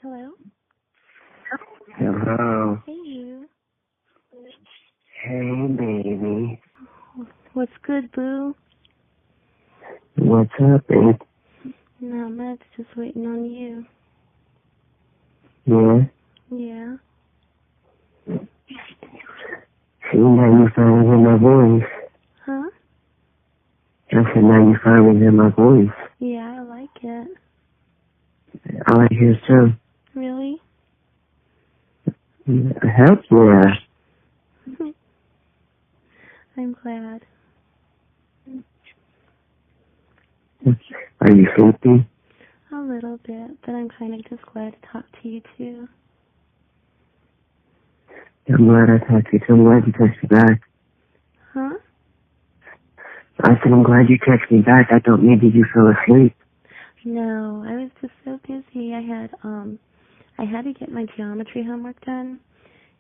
Hello? Hello. Hey, you. Hey, baby. What's good, boo? What's up, babe? Not much, just waiting on you. Yeah? Yeah. See, now you finally hear my voice. Huh? I said, now you finally hear my voice. Yeah, I like it. I like yours too. Really? Heck yeah. I'm glad. Are you sleepy? A little bit, but I'm kind of just glad to talk to you, too. I'm glad I talked to you too. I'm glad you texted me back. Huh? I said, I'm glad you texted me back. I don't mean did you fell asleep. No, I was just so busy. I had to get my geometry homework done.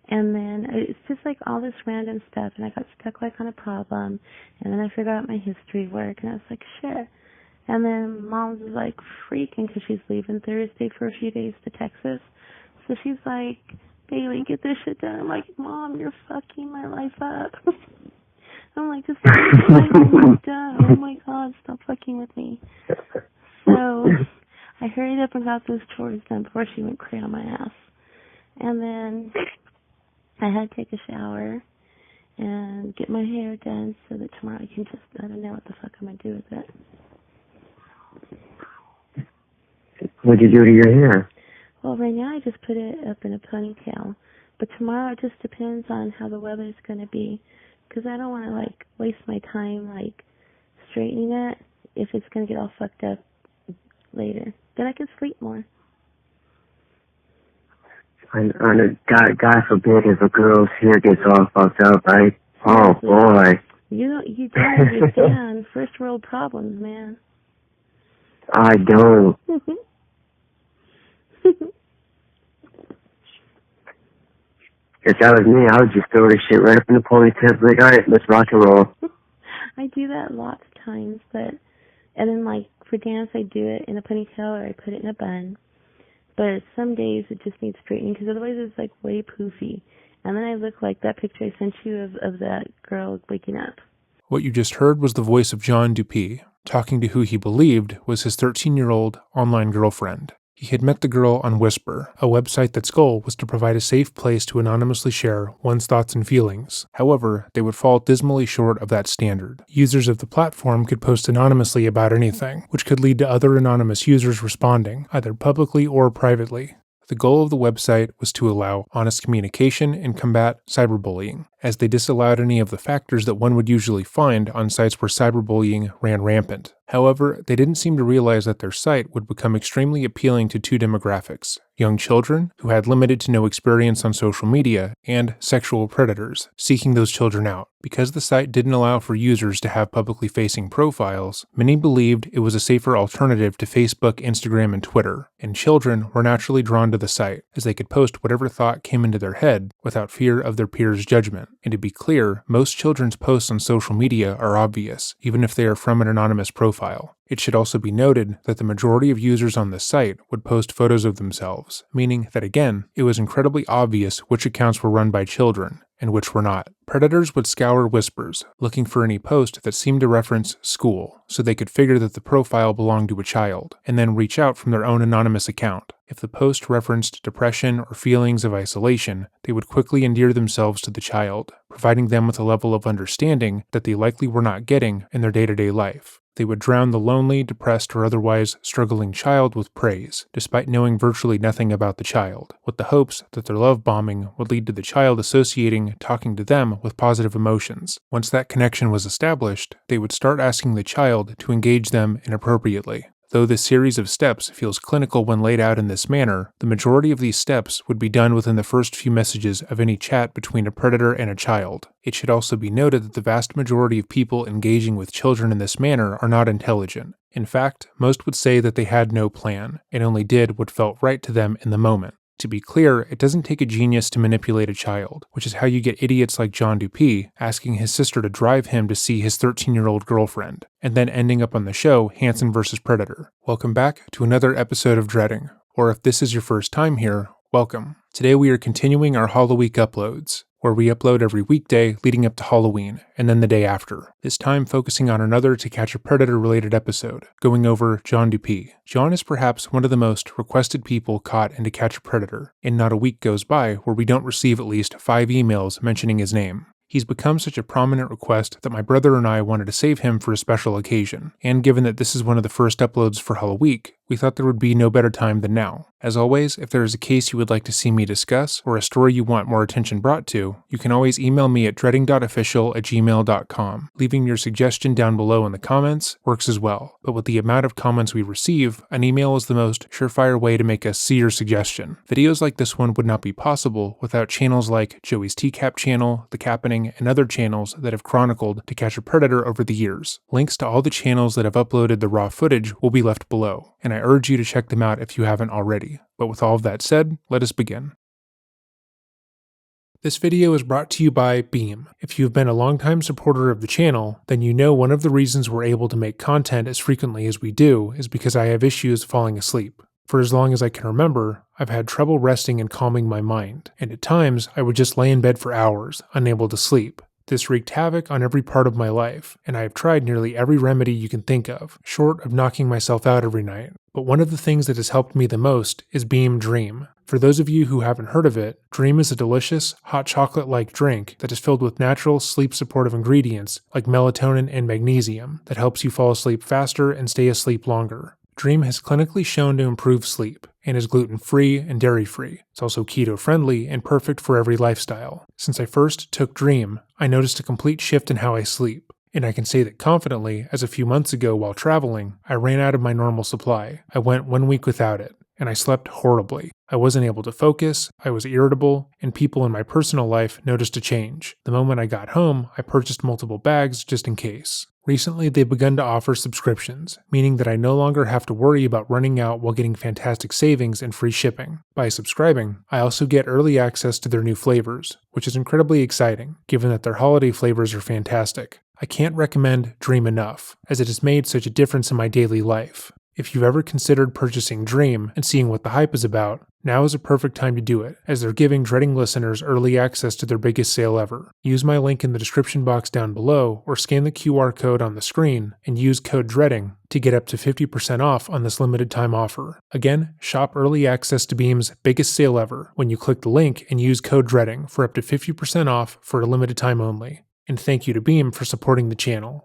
And then it's just like all this random stuff, and I got stuck like on a problem, and then I figured out my history work, and I was like, shit. And then Mom's like freaking because she's leaving Thursday for a few days to Texas. So she's like, Bailey, get this shit done. I'm like, Mom, you're fucking my life up. I'm like, just get my homework done. Oh my God, stop fucking with me. So I hurried up and got those chores done before she went cray on my ass. And then I had to take a shower and get my hair done so that tomorrow I can just, I don't know what the fuck I'm going to do with it. What'd you do to your hair? Well, right now I just put it up in a ponytail. But tomorrow it just depends on how the weather's going to be. Because I don't want to, like, waste my time, like, straightening it if it's going to get all fucked up later. Then I can sleep more. On a God forbid if a girl's hair gets all fucked up, right? Oh, Seriously. boy. You don't understand. First world problems, man. I don't. If that was me, I would just throw this shit right up in the ponytail, like, alright, let's rock and roll. I do that lots of times, and then like for dance I do it in a ponytail or I put it in a bun. But some days it just needs straightening because otherwise it's like way poofy. And then I look like that picture I sent you of that girl waking up. What you just heard was the voice of John Dupee, talking to who he believed was his 13-year-old online girlfriend. He had met the girl on Whisper, a website that's goal was to provide a safe place to anonymously share one's thoughts and feelings. However, they would fall dismally short of that standard. Users of the platform could post anonymously about anything, which could lead to other anonymous users responding, either publicly or privately. The goal of the website was to allow honest communication and combat cyberbullying, as they disallowed any of the factors that one would usually find on sites where cyberbullying ran rampant. However, they didn't seem to realize that their site would become extremely appealing to two demographics: young children, who had limited to no experience on social media, and sexual predators, seeking those children out. Because the site didn't allow for users to have publicly facing profiles, many believed it was a safer alternative to Facebook, Instagram, and Twitter, and children were naturally drawn to the site, as they could post whatever thought came into their head without fear of their peers' judgment. And to be clear, most children's posts on social media are obvious, even if they are from an anonymous profile. It should also be noted that the majority of users on the site would post photos of themselves, meaning that again, it was incredibly obvious which accounts were run by children, and which were not. Predators would scour Whispers, looking for any post that seemed to reference school, so they could figure that the profile belonged to a child, and then reach out from their own anonymous account. If the post referenced depression or feelings of isolation, they would quickly endear themselves to the child, providing them with a level of understanding that they likely were not getting in their day-to-day life. They would drown the lonely, depressed, or otherwise struggling child with praise, despite knowing virtually nothing about the child, with the hopes that their love bombing would lead to the child associating talking to them with positive emotions. Once that connection was established, they would start asking the child to engage them inappropriately. Though this series of steps feels clinical when laid out in this manner, the majority of these steps would be done within the first few messages of any chat between a predator and a child. It should also be noted that the vast majority of people engaging with children in this manner are not intelligent. In fact, most would say that they had no plan, and only did what felt right to them in the moment. To be clear, it doesn't take a genius to manipulate a child, which is how you get idiots like John Dupee asking his sister to drive him to see his 13-year-old girlfriend, and then ending up on the show Hansen vs. Predator. Welcome back to another episode of Dreading, or if this is your first time here, welcome. Today we are continuing our Halloween uploads, where we upload every weekday leading up to Halloween, and then the day after, this time focusing on another To Catch a Predator related episode, going over John Dupee. John is perhaps one of the most requested people caught in To Catch a Predator, and not a week goes by where we don't receive at least 5 emails mentioning his name. He's become such a prominent request that my brother and I wanted to save him for a special occasion, and given that this is one of the first uploads for Halloween, we thought there would be no better time than now. As always, if there is a case you would like to see me discuss, or a story you want more attention brought to, you can always email me at dreading.official@gmail.com. Leaving your suggestion down below in the comments works as well, but with the amount of comments we receive, an email is the most surefire way to make us see your suggestion. Videos like this one would not be possible without channels like Joey's TCAP channel, The Cappening, and other channels that have chronicled To Catch a Predator over the years. Links to all the channels that have uploaded the raw footage will be left below, and I urge you to check them out if you haven't already. But with all of that said, let us begin. This video is brought to you by Beam. If you've been a longtime supporter of the channel, then you know one of the reasons we're able to make content as frequently as we do is because I have issues falling asleep. For as long as I can remember, I've had trouble resting and calming my mind, and at times I would just lay in bed for hours, unable to sleep. This wreaked havoc on every part of my life, and I have tried nearly every remedy you can think of, short of knocking myself out every night. But one of the things that has helped me the most is Beam Dream. For those of you who haven't heard of it, Dream is a delicious, hot chocolate-like drink that is filled with natural, sleep-supportive ingredients like melatonin and magnesium that helps you fall asleep faster and stay asleep longer. Dream has clinically shown to improve sleep, and is gluten-free and dairy-free. It's also keto-friendly and perfect for every lifestyle. Since I first took Dream, I noticed a complete shift in how I sleep, and I can say that confidently, as a few months ago while traveling, I ran out of my normal supply. I went 1 week without it, and I slept horribly. I wasn't able to focus, I was irritable, and people in my personal life noticed a change. The moment I got home, I purchased multiple bags just in case. Recently, they've begun to offer subscriptions, meaning that I no longer have to worry about running out while getting fantastic savings and free shipping. By subscribing, I also get early access to their new flavors, which is incredibly exciting, given that their holiday flavors are fantastic. I can't recommend Dream enough, as it has made such a difference in my daily life. If you've ever considered purchasing Dream and seeing what the hype is about, now is a perfect time to do it, as they're giving Dreading listeners early access to their biggest sale ever. Use my link in the description box down below, or scan the QR code on the screen, and use code DREADING to get up to 50% off on this limited time offer. Again, shop early access to Beam's biggest sale ever when you click the link and use code DREADING for up to 50% off for a limited time only. And thank you to Beam for supporting the channel.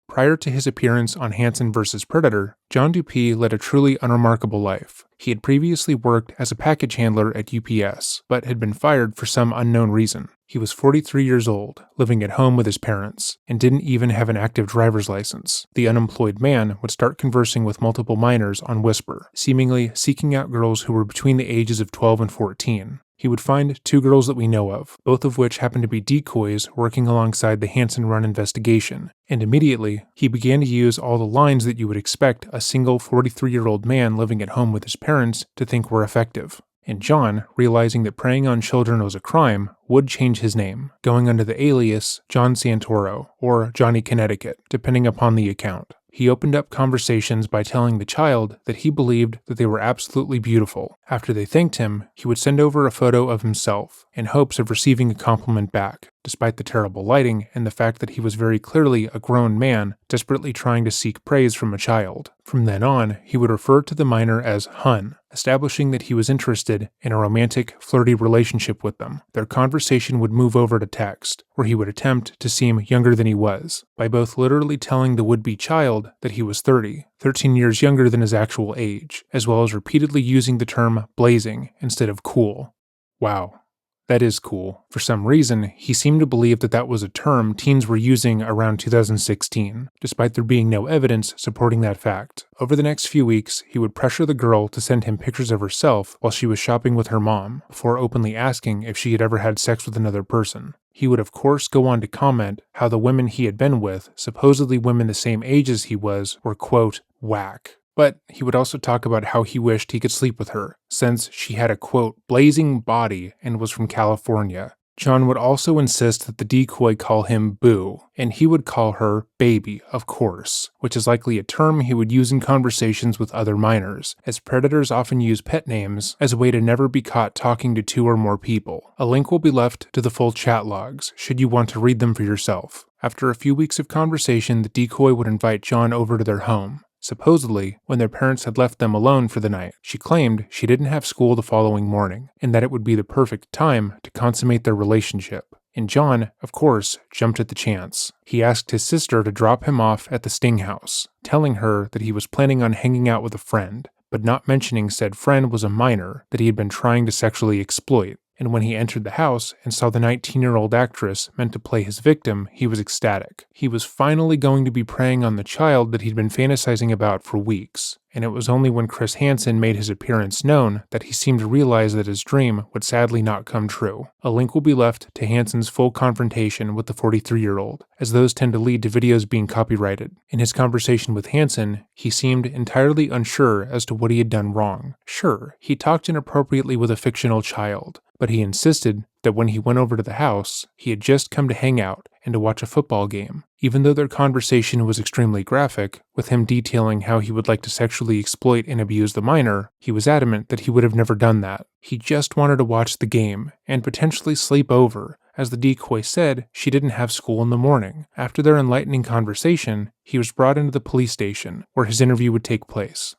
Prior to his appearance on Hansen vs. Predator, John Dupee led a truly unremarkable life. He had previously worked as a package handler at UPS, but had been fired for some unknown reason. He was 43 years old, living at home with his parents, and didn't even have an active driver's license. The unemployed man would start conversing with multiple minors on Whisper, seemingly seeking out girls who were between the ages of 12 and 14. He would find 2 girls that we know of, both of which happened to be decoys working alongside the Hansen Run investigation, and immediately, he began to use all the lines that you would expect a single 43-year-old man living at home with his parents to think were effective. And John, realizing that preying on children was a crime, would change his name, going under the alias John Santoro, or Johnny Connecticut, depending upon the account. He opened up conversations by telling the child that he believed that they were absolutely beautiful. After they thanked him, he would send over a photo of himself, in hopes of receiving a compliment back, despite the terrible lighting and the fact that he was very clearly a grown man desperately trying to seek praise from a child. From then on, he would refer to the minor as Hun, establishing that he was interested in a romantic, flirty relationship with them. Their conversation would move over to text, where he would attempt to seem younger than he was, by both literally telling the would-be child that he was 30, 13 years younger than his actual age, as well as repeatedly using the term blazing instead of cool. Wow. That is cool. For some reason, he seemed to believe that that was a term teens were using around 2016, despite there being no evidence supporting that fact. Over the next few weeks, he would pressure the girl to send him pictures of herself while she was shopping with her mom, before openly asking if she had ever had sex with another person. He would of course go on to comment how the women he had been with, supposedly women the same age as he was, were quote, whack. But he would also talk about how he wished he could sleep with her, since she had a quote, blazing body and was from California. John would also insist that the decoy call him Boo, and he would call her Baby, of course, which is likely a term he would use in conversations with other minors, as predators often use pet names as a way to never be caught talking to 2 or more people. A link will be left to the full chat logs, should you want to read them for yourself. After a few weeks of conversation, the decoy would invite John over to their home. Supposedly, when their parents had left them alone for the night, she claimed she didn't have school the following morning, and that it would be the perfect time to consummate their relationship. And John, of course, jumped at the chance. He asked his sister to drop him off at the Sting house, telling her that he was planning on hanging out with a friend, but not mentioning said friend was a minor that he had been trying to sexually exploit. And when he entered the house and saw the 19-year-old actress meant to play his victim, he was ecstatic. He was finally going to be preying on the child that he'd been fantasizing about for weeks. And it was only when Chris Hansen made his appearance known that he seemed to realize that his dream would sadly not come true. A link will be left to Hansen's full confrontation with the 43-year-old, as those tend to lead to videos being copyrighted. In his conversation with Hansen, he seemed entirely unsure as to what he had done wrong. Sure, he talked inappropriately with a fictional child, but he insisted that when he went over to the house, he had just come to hang out and to watch a football game. Even though their conversation was extremely graphic, with him detailing how he would like to sexually exploit and abuse the minor, he was adamant that he would have never done that. He just wanted to watch the game, and potentially sleep over. As the decoy said, she didn't have school in the morning. After their enlightening conversation, he was brought into the police station, where his interview would take place.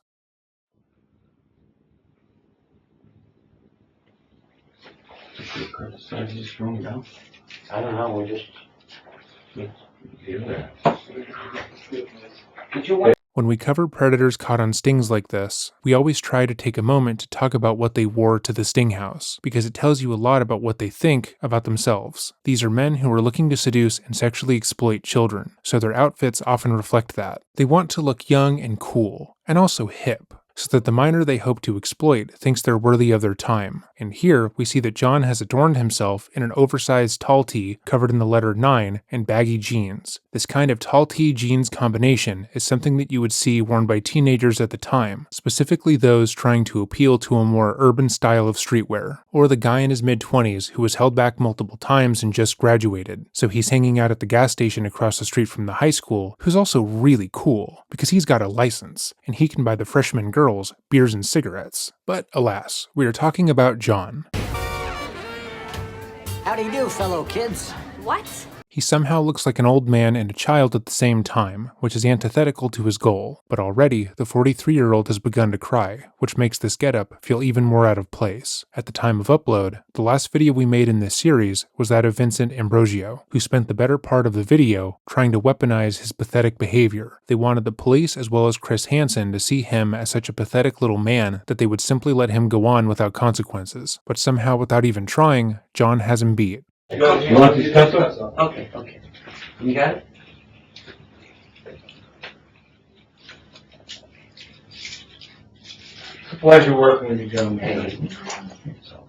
Criticize this room now? I don't know, we just do that. Did you want? When we cover predators caught on stings like this, we always try to take a moment to talk about what they wore to the sting house, because it tells you a lot about what they think about themselves. These are men who are looking to seduce and sexually exploit children, so their outfits often reflect that. They want to look young and cool, and also hip, so that the minor they hope to exploit thinks they're worthy of their time. And here, we see that John has adorned himself in an oversized tall tee covered in the letter 9 and baggy jeans. This kind of tall tee jeans combination is something that you would see worn by teenagers at the time, specifically those trying to appeal to a more urban style of streetwear, or the guy in his mid-20s who was held back multiple times and just graduated, so he's hanging out at the gas station across the street from the high school, who's also really cool, because he's got a license, and he can buy the freshman girls beers and cigarettes. But alas, we are talking about John. How do you do, fellow kids? What? He somehow looks like an old man and a child at the same time, which is antithetical to his goal. But already, the 43-year-old has begun to cry, which makes this getup feel even more out of place. At the time of upload, the last video we made in this series was that of Vincent Ambrosio, who spent the better part of the video trying to weaponize his pathetic behavior. They wanted the police as well as Chris Hansen to see him as such a pathetic little man that they would simply let him go on without consequences. But somehow, without even trying, John has him beat. You want this pencil? Okay. You got it? It's a pleasure working with you gentlemen.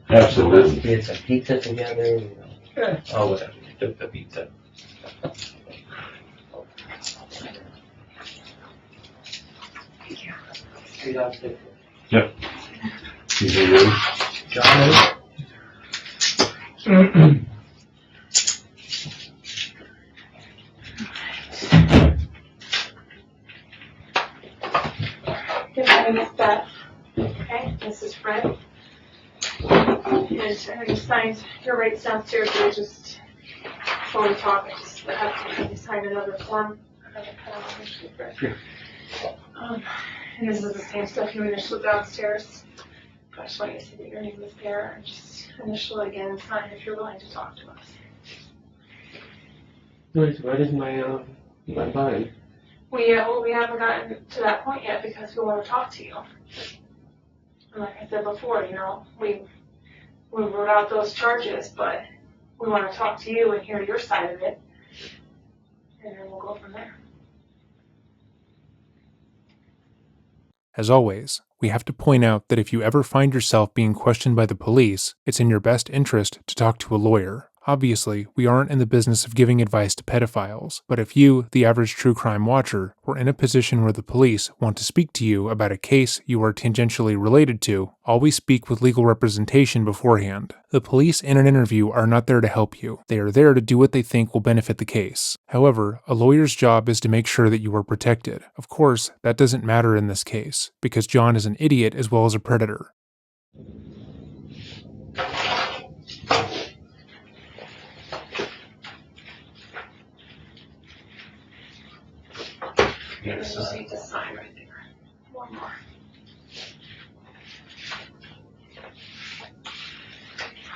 Absolutely. Get some pizza together, you know. Yeah. Oh, whatever. The pizza. Yep. John. My name is Beth. Okay, this is Fred. And I already signed your rights downstairs. We just before we talk, I just have to sign another form. And this is the same stuff you initialed downstairs. I just want you to see that your name is there and just initial it again and sign if you're willing to talk to us. What is my body? We haven't gotten to that point yet because we want to talk to you. And like I said before, you know, we wrote out those charges, but we want to talk to you and hear your side of it, and then we'll go from there. As always, we have to point out that if you ever find yourself being questioned by the police, it's in your best interest to talk to a lawyer. Obviously, we aren't in the business of giving advice to pedophiles, but if you, the average true crime watcher, were in a position where the police want to speak to you about a case you are tangentially related to, always speak with legal representation beforehand. The police in an interview are not there to help you. They are there to do what they think will benefit the case. However, a lawyer's job is to make sure that you are protected. Of course, that doesn't matter in this case, because John is an idiot as well as a predator. You just need to sign right there. One more.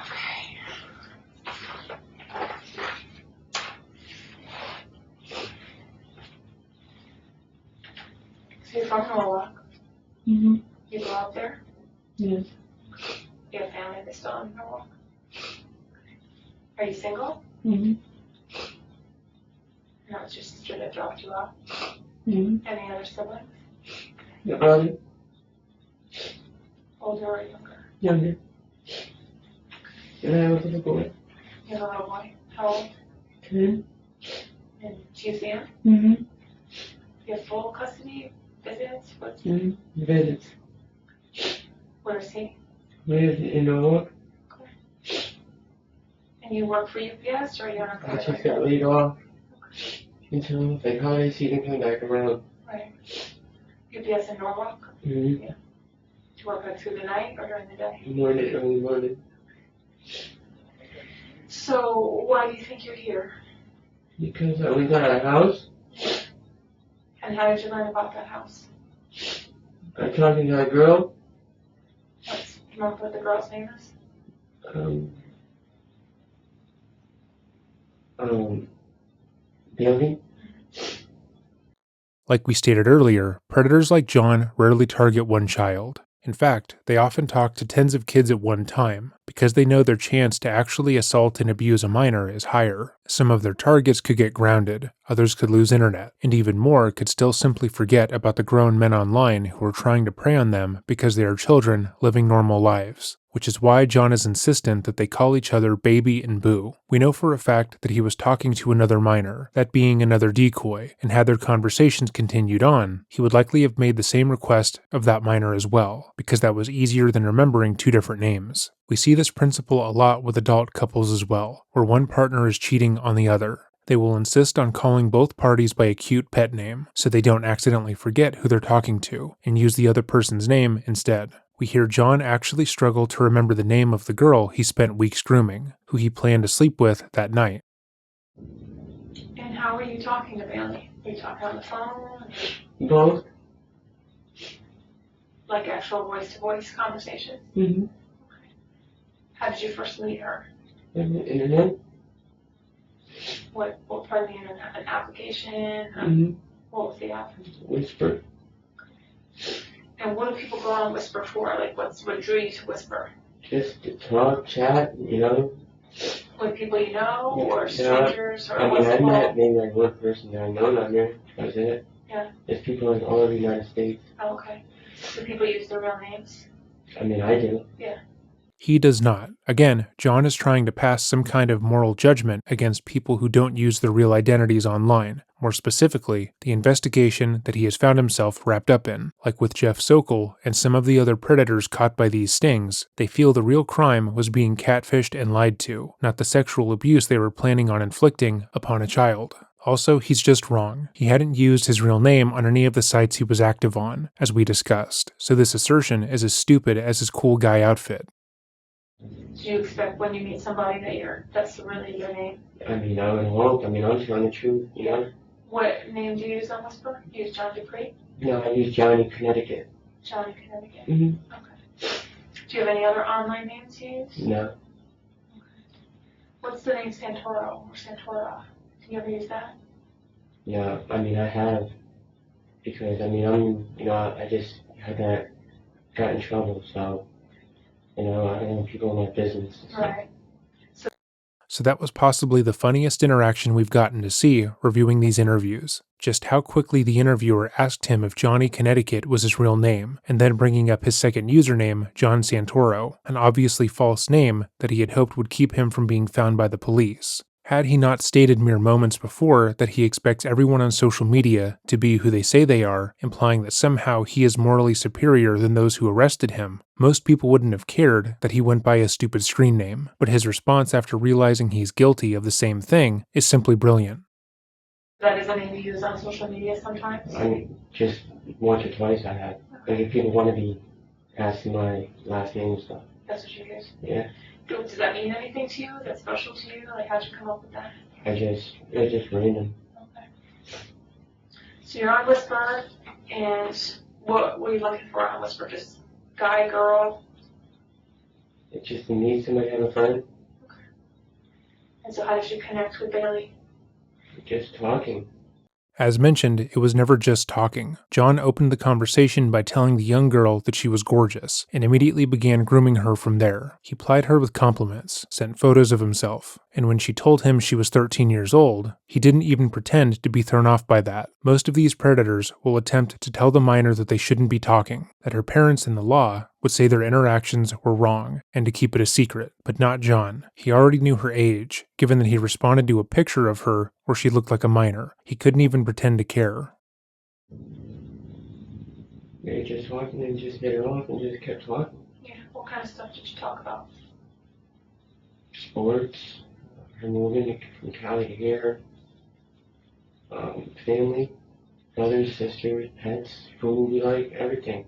Okay. So you're from Norwalk? Mm-hmm. You go out there? Yes. You have family that's still in Norwalk? Are you single? Mm-hmm. No, it's your sister that dropped you off. Mm-hmm. Any other siblings? Your brother? Older or younger? Younger. And I have a little boy. You have a little boy? How old? 10. And do you see him? Mm-hmm. You have full custody? Visits? What's Mm-hmm. Visits. Where is he? Lives in Norwalk. And you work for UPS or are you on a I private? just got laid off until the holiday season comes back around. Right. UPS in Norwalk? Mm-hmm. Do you work like through the night or during the day? Morning, early morning. So why do you think you're here? Because we got a house. And how did you learn about that house? I'm talking to a girl. Do you remember what the girl's name is? Building. Like we stated earlier, predators like John rarely target one child. In fact, they often talk to tens of kids at one time, because they know their chance to actually assault and abuse a minor is higher. Some of their targets could get grounded, others could lose internet, and even more could still simply forget about the grown men online who are trying to prey on them because they are children living normal lives. Which is why John is insistent that they call each other baby and boo. We know for a fact that he was talking to another minor, that being another decoy, and had their conversations continued on, he would likely have made the same request of that minor as well, because that was easier than remembering two different names. We see this principle a lot with adult couples as well, where one partner is cheating on the other. They will insist on calling both parties by a cute pet name, so they don't accidentally forget who they're talking to, and use the other person's name instead. We hear John actually struggle to remember the name of the girl he spent weeks grooming, who he planned to sleep with that night. And how were you talking to Bailey? Were you talking on the phone? Both. Like actual voice-to-voice conversations? Mm-hmm. How did you first meet her? And the internet. What part of the internet? An application? Mm-hmm. What was the app? Whisper. And what do people go on Whisper for? Like, what drew you to Whisper? Just to talk, chat, you know. With people you know, or Yeah. strangers, or I mean, what's I it met called? maybe like one person that I know on there. That's it. Yeah. There's people in all over the United States. Oh, okay. Do people use their real names? I mean, I do. Yeah. He does not. Again, John is trying to pass some kind of moral judgment against people who don't use their real identities online. More specifically, the investigation that he has found himself wrapped up in. Like with Jeff Sokol and some of the other predators caught by these stings, they feel the real crime was being catfished and lied to, not the sexual abuse they were planning on inflicting upon a child. Also, he's just wrong. He hadn't used his real name on any of the sites he was active on, as we discussed, so this assertion is as stupid as his cool guy outfit. Do you expect when you meet somebody that that's really your name? I mean, I would hope. I mean, I'm telling the truth, you know. What name do you use on Whisper? You use John Dupee? No, I use Johnny, Connecticut. Johnny Connecticut. Mm-hmm. Okay. Do you have any other online names you use? No. Okay. What's the name Santoro or Santora? Do you ever use that? Yeah, I mean, I have. Because, I mean, I just got in trouble, so, I don't want people in my business. Right. So that was possibly the funniest interaction we've gotten to see reviewing these interviews. Just how quickly the interviewer asked him if Johnny Connecticut was his real name, and then bringing up his second username, John Santoro, an obviously false name that he had hoped would keep him from being found by the police. Had he not stated mere moments before that he expects everyone on social media to be who they say they are, implying that somehow he is morally superior than those who arrested him, most people wouldn't have cared that he went by a stupid screen name. But his response after realizing he's guilty of the same thing is simply brilliant. That is a name you use on social media sometimes? I mean, just once or twice I have. Like if people want to be asking my last name and stuff. That's what you use? Yeah. Does that mean anything to you? That's special to you? Like, how'd you come up with that? It's just random. Okay. So you're on Whisper, and what were you looking for on Whisper? Just guy, girl? It's just to meet somebody, have a friend. Okay. And so how did you connect with Bailey? Just talking. As mentioned, it was never just talking. John opened the conversation by telling the young girl that she was gorgeous, and immediately began grooming her from there. He plied her with compliments, sent photos of himself, and when she told him she was 13 years old, he didn't even pretend to be thrown off by that. Most of these predators will attempt to tell the minor that they shouldn't be talking, that her parents in the law would say their interactions were wrong, and to keep it a secret. But not John. He already knew her age, given that he responded to a picture of her where she looked like a minor. He couldn't even pretend to care. They just talking and just hit it off and just kept talking. Yeah. What kind of stuff did you talk about? Sports, her moving from Cali to here, family, brothers, sisters, pets, food we like, everything.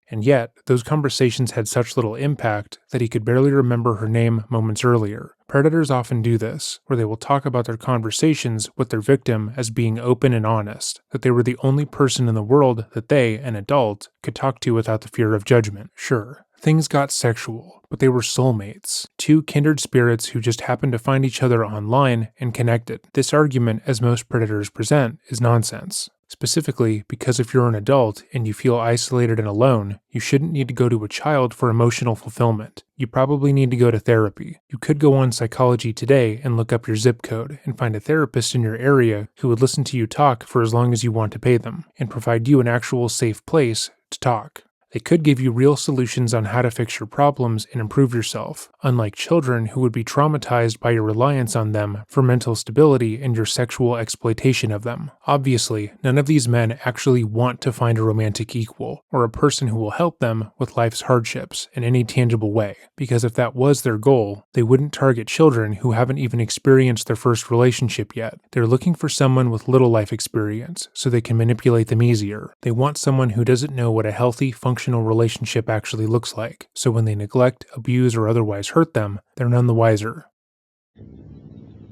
And yet, those conversations had such little impact that he could barely remember her name moments earlier. Predators often do this, where they will talk about their conversations with their victim as being open and honest, that they were the only person in the world that they, an adult, could talk to without the fear of judgment. Sure, things got sexual, but they were soulmates, two kindred spirits who just happened to find each other online and connected. This argument, as most predators present, is nonsense. Specifically, because if you're an adult and you feel isolated and alone, you shouldn't need to go to a child for emotional fulfillment. You probably need to go to therapy. You could go on Psychology Today and look up your zip code and find a therapist in your area who would listen to you talk for as long as you want to pay them, and provide you an actual safe place to talk. They could give you real solutions on how to fix your problems and improve yourself, unlike children who would be traumatized by your reliance on them for mental stability and your sexual exploitation of them. Obviously, none of these men actually want to find a romantic equal, or a person who will help them with life's hardships in any tangible way, because if that was their goal, they wouldn't target children who haven't even experienced their first relationship yet. They're looking for someone with little life experience, so they can manipulate them easier. They want someone who doesn't know what a healthy, functional relationship actually looks like, so when they neglect, abuse, or otherwise hurt them, they're none the wiser.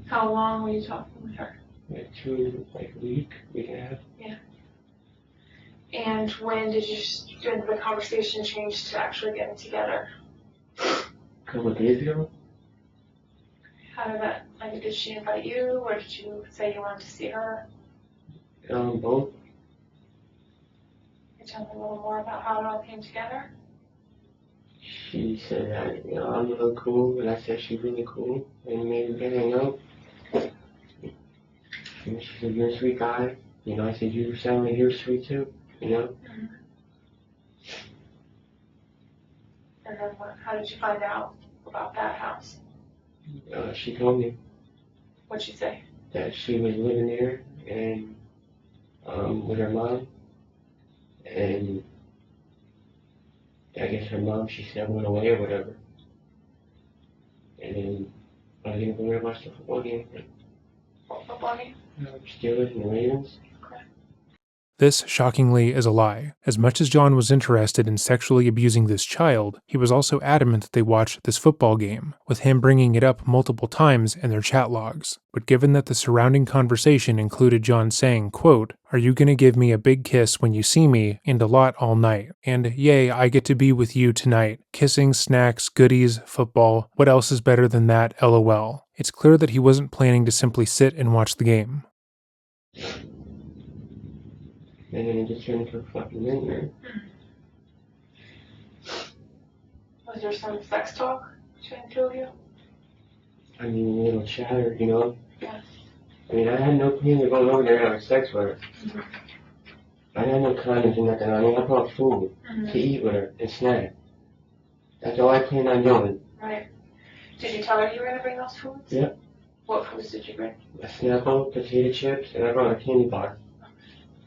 How long were you talking with her? Like a week and a half. Yeah. And when did the conversation change to actually getting together? A couple of days ago. How did that, like, did she invite you, or did you say you wanted to see her? Both. Can you tell me a little more about how it all came together? She said that, I'm really cool, and I said she's really cool, and maybe we can hang out. And she said, you're a sweet guy. I said, you sound like you're sweet too, Mm-hmm. And then how did you find out about that house? She told me What'd she say? that she was living there, and, with her mom, and I guess her mom, she said, went away or whatever. And then I was going to go there watch the football game. What football game? Steelers and the Ravens. This, shockingly, is a lie. As much as John was interested in sexually abusing this child, he was also adamant that they watch this football game, with him bringing it up multiple times in their chat logs. But given that the surrounding conversation included John saying, quote, "Are you gonna give me a big kiss when you see me, and a lot all night? And yay, I get to be with you tonight. Kissing, snacks, goodies, football. What else is better than that, LOL?" It's clear that he wasn't planning to simply sit and watch the game. And then it just turned into a fucking nightmare. Was there some sex talk between the two of you? I mean, little chatter, you know? Yeah. I mean, I had no plan of going over there and having sex with her. Mhm. I had no condoms or nothing. I mean, I brought food Mhm. to eat with her and snack. That's all I planned on doing. Right. Did you tell her you were gonna bring those foods? Yep. What foods did you bring? A Snapple, potato chips, and I brought a candy bar.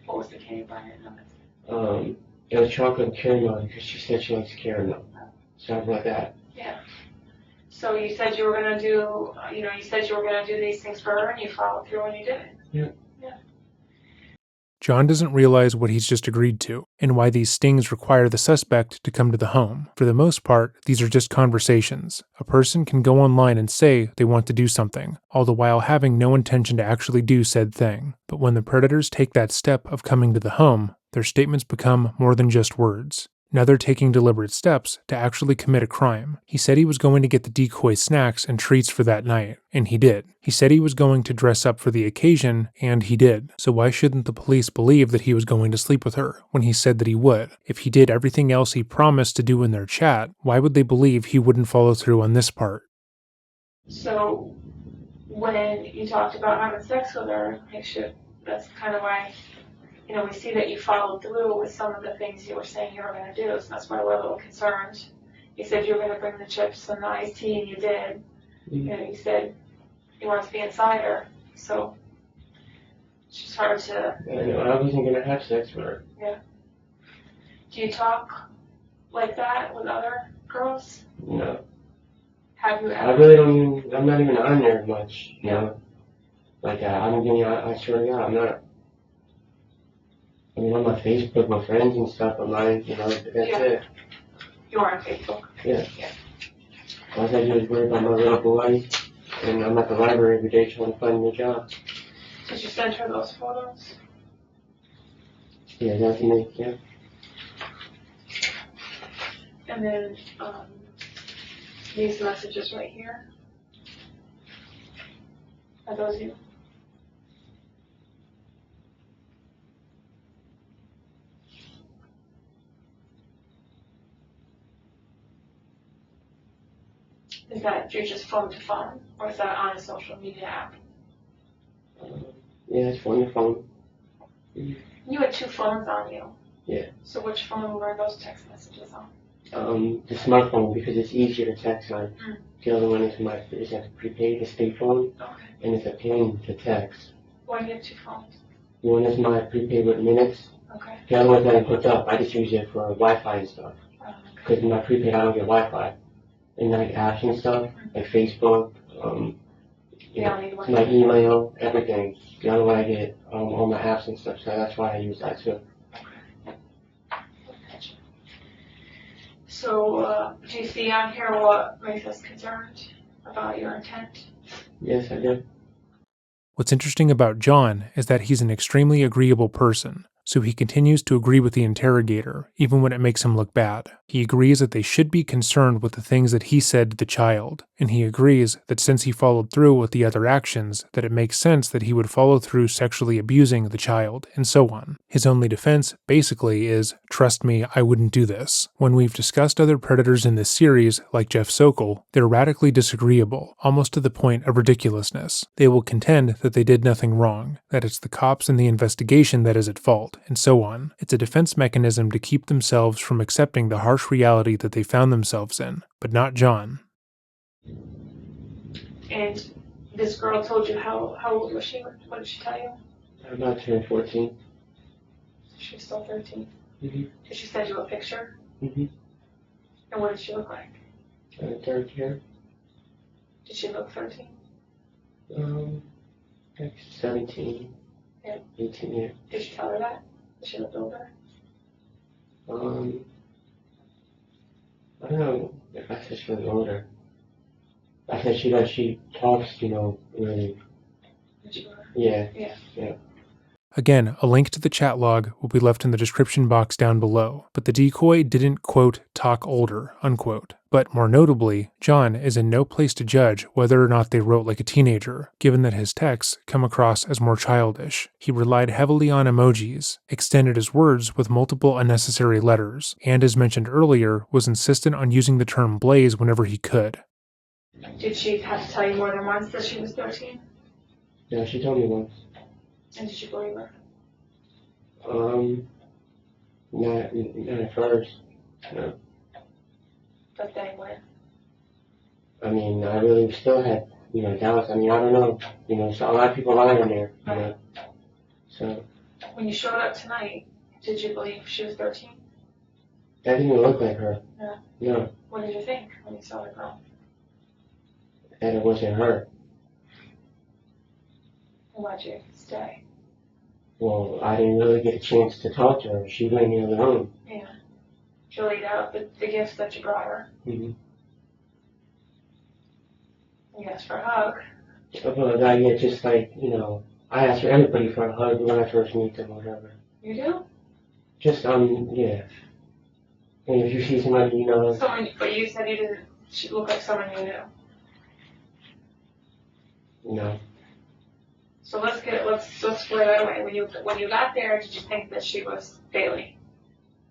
What was the candy bar? I didn't know. It was chocolate and caramel because she said she likes caramel. So I brought that. Yeah. So you said you were gonna do, you said you were gonna do these things for her, and you followed through and you did it. Yeah. John doesn't realize what he's just agreed to, and why these stings require the suspect to come to the home. For the most part, these are just conversations. A person can go online and say they want to do something, all the while having no intention to actually do said thing. But when the predators take that step of coming to the home, their statements become more than just words. Now they're taking deliberate steps to actually commit a crime. He said he was going to get the decoy snacks and treats for that night, and he did. He said he was going to dress up for the occasion, and he did. So why shouldn't the police believe that he was going to sleep with her when he said that he would? If he did everything else he promised to do in their chat, why would they believe he wouldn't follow through on this part? So when you talked about having sex with her, that's kind of why, we see that you followed through with some of the things you were saying you were going to do, so that's why we're a little concerned. You said you were going to bring the chips and the iced tea, and you did. You said you wanted to be inside her, so it's just hard to... I know, I wasn't going to have sex with her. Yeah. Do you talk like that with other girls? No. Have you I ever? really don't even, I'm not even on there much, you know? Like, I swear to God, I'm not. I mean, on my Facebook, my friends and stuff online, but that's it. You are on Facebook? Yeah. All I do is worry about my little boy, and I'm at the library every day trying to find a new job. Did you send her those photos? Yeah, that's me, yeah. And then, these messages right here. Are those you? Is that you're just phone to phone, or is that on a social media app? Yeah, it's on the phone. You had two phones on you. Yeah. So which phone were those text messages on? The smartphone, because it's easier to text on. The other one is a prepaid, a state phone, and it's a pain to text. Why do you have two phones? One is my prepaid with minutes. Okay. The other one's that I hooked up. I just use it for Wi-Fi and stuff. Because in my prepaid, I don't get Wi-Fi. And like apps and stuff, like Facebook, my email, everything. The other way I get all my apps and stuff, so that's why I use that too. So, do you see on here what makes us concerned about your intent? Yes, I do. What's interesting about John is that he's an extremely agreeable person, so he continues to agree with the interrogator, even when it makes him look bad. He agrees that they should be concerned with the things that he said to the child, and he agrees that since he followed through with the other actions, that it makes sense that he would follow through sexually abusing the child, and so on. His only defense, basically, is, trust me, I wouldn't do this. When we've discussed other predators in this series, like Jeff Sokol, they're radically disagreeable, almost to the point of ridiculousness. They will contend that they did nothing wrong, that it's the cops and the investigation that is at fault, and so on. It's a defense mechanism to keep themselves from accepting the harsh reality that they found themselves in, but not John. And this girl told you how old was she? What did she tell you? I'm about to turn 14. She was still 13. Mm-hmm. Did she send you a picture? Mm-hmm. And what did she look like? Dark hair. Did she look 13? Like 17. Yeah. 18, yeah. Did you tell her that? Did she look older? I don't know if I said she was older. I said she talks, really. Did you? Yeah. Yeah. Again, a link to the chat log will be left in the description box down below, but the decoy didn't, quote, talk older, unquote. But more notably, John is in no place to judge whether or not they wrote like a teenager, given that his texts come across as more childish. He relied heavily on emojis, extended his words with multiple unnecessary letters, and as mentioned earlier, was insistent on using the term blaze whenever he could. Did she have to tell you more than once that she was 13? Yeah, she told me once. And did you believe her? Not at first. No. But then when? I mean, I really still had, doubts. I mean, I don't know. So a lot of people lie in there, So. When you showed up tonight, did you believe she was 13? That didn't look like her. No. No. What did you think when you saw the girl? That it wasn't her. Why'd you stay? Well, I didn't really get a chance to talk to her. She went in the room. Yeah. She laid out the gifts that you brought her. Mm-hmm. You asked for a hug. But I get just like, I ask for everybody for a hug when I first meet them or whatever. You do? Just, yeah. And if you see somebody, Someone, but you said you didn't. She looked like someone you knew. No. So let's square that away. When you got there, did you think that she was Bailey?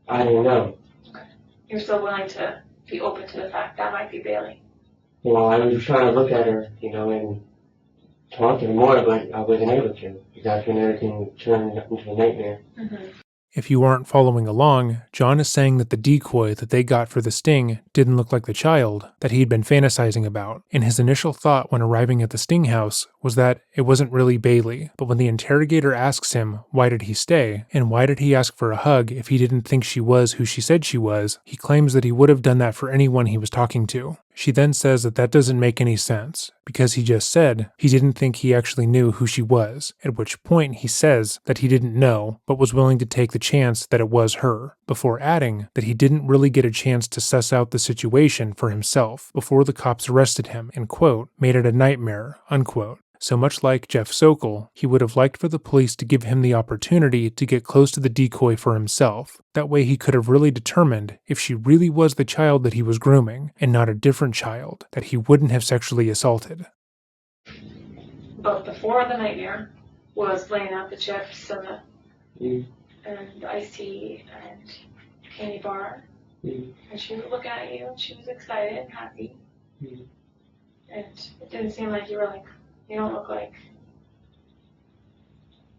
I didn't know. Okay. You're still willing to be open to the fact that might be Bailey. Well, I was trying to look at her, and talk to her more, but I wasn't able to. Because that's when everything turned into a nightmare. Mm-hmm. If you aren't following along, John is saying that the decoy that they got for the sting didn't look like the child that he'd been fantasizing about, and his initial thought when arriving at the sting house was that it wasn't really Bailey. But when the interrogator asks him why did he stay, and why did he ask for a hug if he didn't think she was who she said she was, he claims that he would have done that for anyone he was talking to. She then says that that doesn't make any sense, because he just said he didn't think he actually knew who she was, at which point he says that he didn't know, but was willing to take the chance that it was her, before adding that he didn't really get a chance to suss out the situation for himself before the cops arrested him and, quote, made it a nightmare, unquote. So much like Jeff Sokol, he would have liked for the police to give him the opportunity to get close to the decoy for himself. That way he could have really determined if she really was the child that he was grooming, and not a different child that he wouldn't have sexually assaulted. But before the nightmare was laying out the chips and the iced tea and candy bar. And she was looking at you and she was excited and happy. And it didn't seem like you were like, you don't look like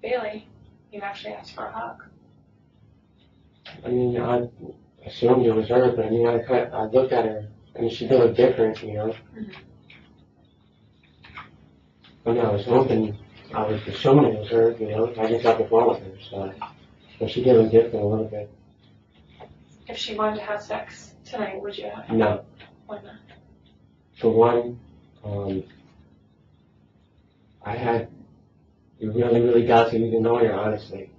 Bailey. You actually asked for a hug. I mean, I assumed it was her, but I mean, I looked at her. I mean, she did look different, Mm-hmm. I mean, I was assuming it was her, I just got the phone with her, so. But she did look different a little bit. If she wanted to have sex tonight, would you have? No. Why not? For one, I had really, really doubts of even knowing her, honestly.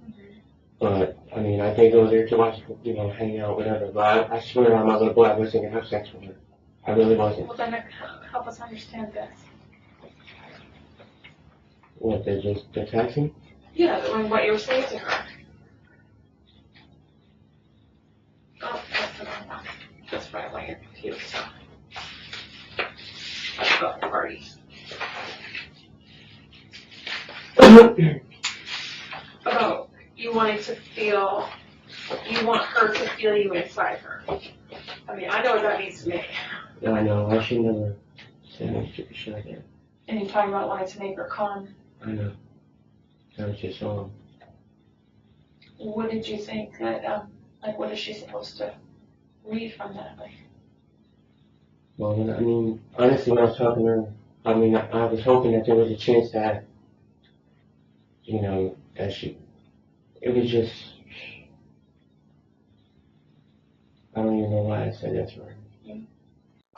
But, I mean, I did go there to watch, hang out, whatever. But I swear on my little boy, I wasn't going to have sex with her. I really wasn't. Well, then help us understand this. What, they're texting? Yeah, what you were saying to her. Oh, that's the wrong one. That's right, why you're confused. That's about the party. About you wanting to feel, you want her to feel you inside her. I mean, I know what that means to me. Yeah, I know. I should never say any stupid shit like that. And you're talking about wanting to make her calm. I know. That was just wrong. What did you think that, what is she supposed to read from that? Well, I mean, honestly, when I was talking to her, I mean, I was hoping that there was a chance that, that it was just, I don't even know why I said that's right.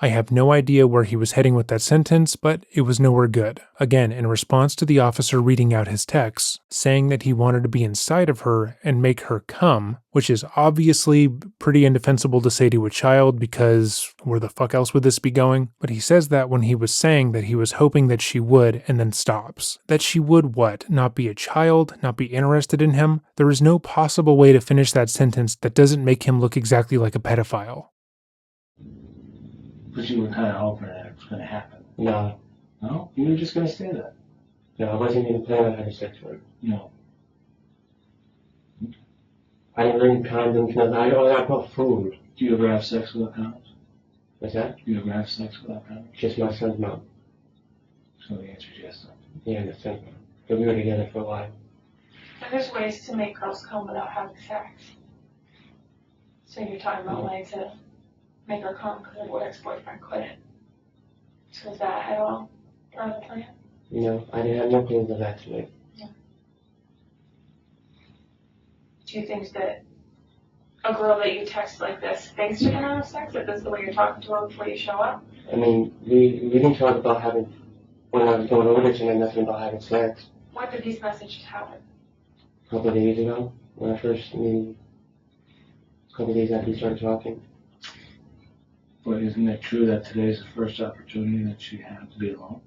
I have no idea where he was heading with that sentence, but it was nowhere good. Again, in response to the officer reading out his texts, saying that he wanted to be inside of her and make her come, which is obviously pretty indefensible to say to a child because where the fuck else would this be going? But he says that when he was saying that he was hoping that she would and then stops. That she would what? Not be a child? Not be interested in him? There is no possible way to finish that sentence that doesn't make him look exactly like a pedophile. But you were kind of hoping that it was going to happen. No. No? You were just going to say that. No, I wasn't even planning on having sex with her. No. I didn't bring condoms, nothing. I brought food. Do you ever have sex without condoms? What's that? You never have sex without condom? Just my son's mom. So the answer is yes. Yeah, my son's mom. But we were together for a while. And there's ways to make girls come without having sex. So you're talking about ways to make her come because her ex-boyfriend couldn't. So is that at all part of the plan? No, I didn't have no plans of that tonight. Do you think that a girl that you text like this thinks you're gonna have sex if this is the way you're talking to her before you show up? I mean, we didn't talk about having, when I was going over there tonight, nothing about having sex. When did these messages happen? A couple of days ago, when I first, a couple of days after we started talking. But isn't it true that today's the first opportunity that she had to be alone?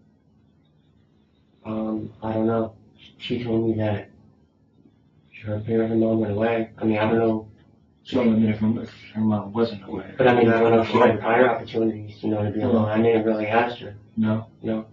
I don't know. She told me that her parents and mom went away. I mean, I don't know. So I mean, if her mom wasn't away. But I mean, I don't know if she had prior opportunities, to be alone. I never really asked her. No. No.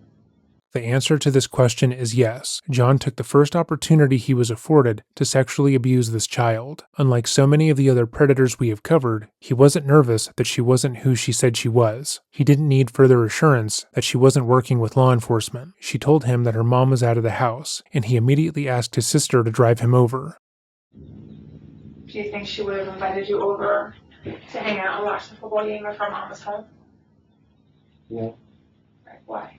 The answer to this question is yes. John took the first opportunity he was afforded to sexually abuse this child. Unlike so many of the other predators we have covered, he wasn't nervous that she wasn't who she said she was. He didn't need further assurance that she wasn't working with law enforcement. She told him that her mom was out of the house, and he immediately asked his sister to drive him over. Do you think she would have invited you over to hang out and watch the football game if her mom was home? No. Right, why?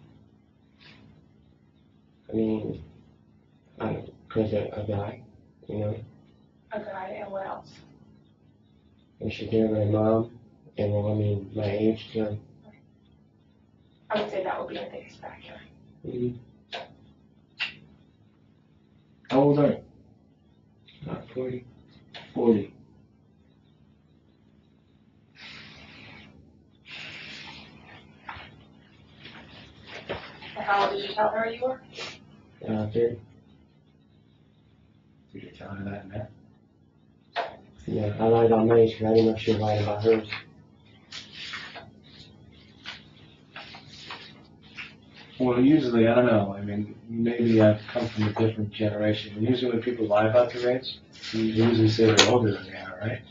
I mean, because a guy, A guy, and what else? and she's there with her mom, and my age too. I would say that would be the biggest factor. Mm-hmm. How old are you? Not 40. 40. And how old did you tell her you were? 30. Did you tell her that in there? Yeah, I lied about my age because I didn't know she was lying about hers. Well, usually, I don't know. I mean, maybe I've come from a different generation. Usually when people lie about their age, they usually say they're older than they are, right?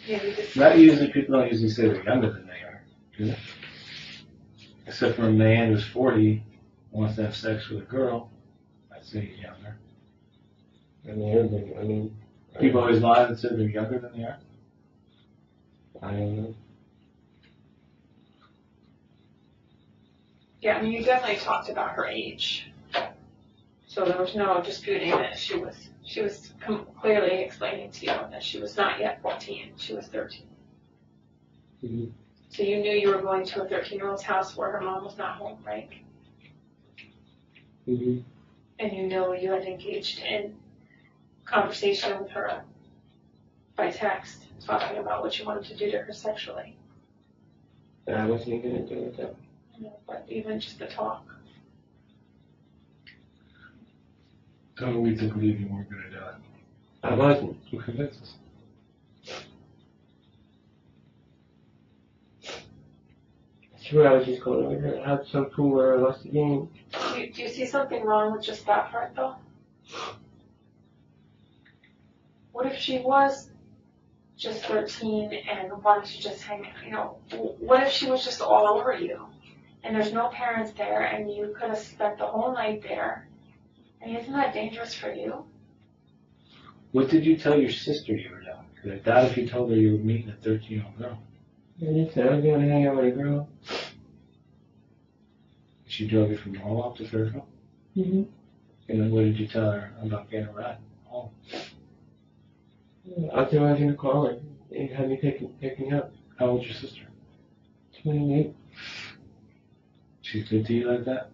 Yeah, you just. Not usually, people don't usually say they're younger than they are, do they? Except for a man who's 40 wants to have sex with a girl, I'd say he's younger. People always lie and say they're younger than they are. I don't know. Yeah, I mean, you definitely talked about her age. So there was no disputing that she was clearly explaining to you that she was not yet 14, she was 13. Mm-hmm. So you knew you were going to a 13-year-old's house where her mom was not home, right? Mm-hmm. And you know you had engaged in conversation with her by text, talking about what you wanted to do to her sexually. But I wasn't even going to do it though. But even just the talk. How are we to believe you weren't going to do it? I wasn't. Who convinced us? Sure, I was just going over there. Have some food where I lost the game. Do you see something wrong with just that part, though? What if she was just 13 and wanted to just hang out? What if she was just all over you? And there's no parents there, and you could have spent the whole night there. And isn't that dangerous for you? What did you tell your sister you were doing? Because I doubt if you told her you were meeting a 13-year-old girl. I just said I was going to hang out with a girl. She drove you from home up to Fairfield? Mm-hmm. And then what did you tell her about getting a ride home? I thought I was going to call her and have me pick me up. How old's your sister? 28. She's good to you like that?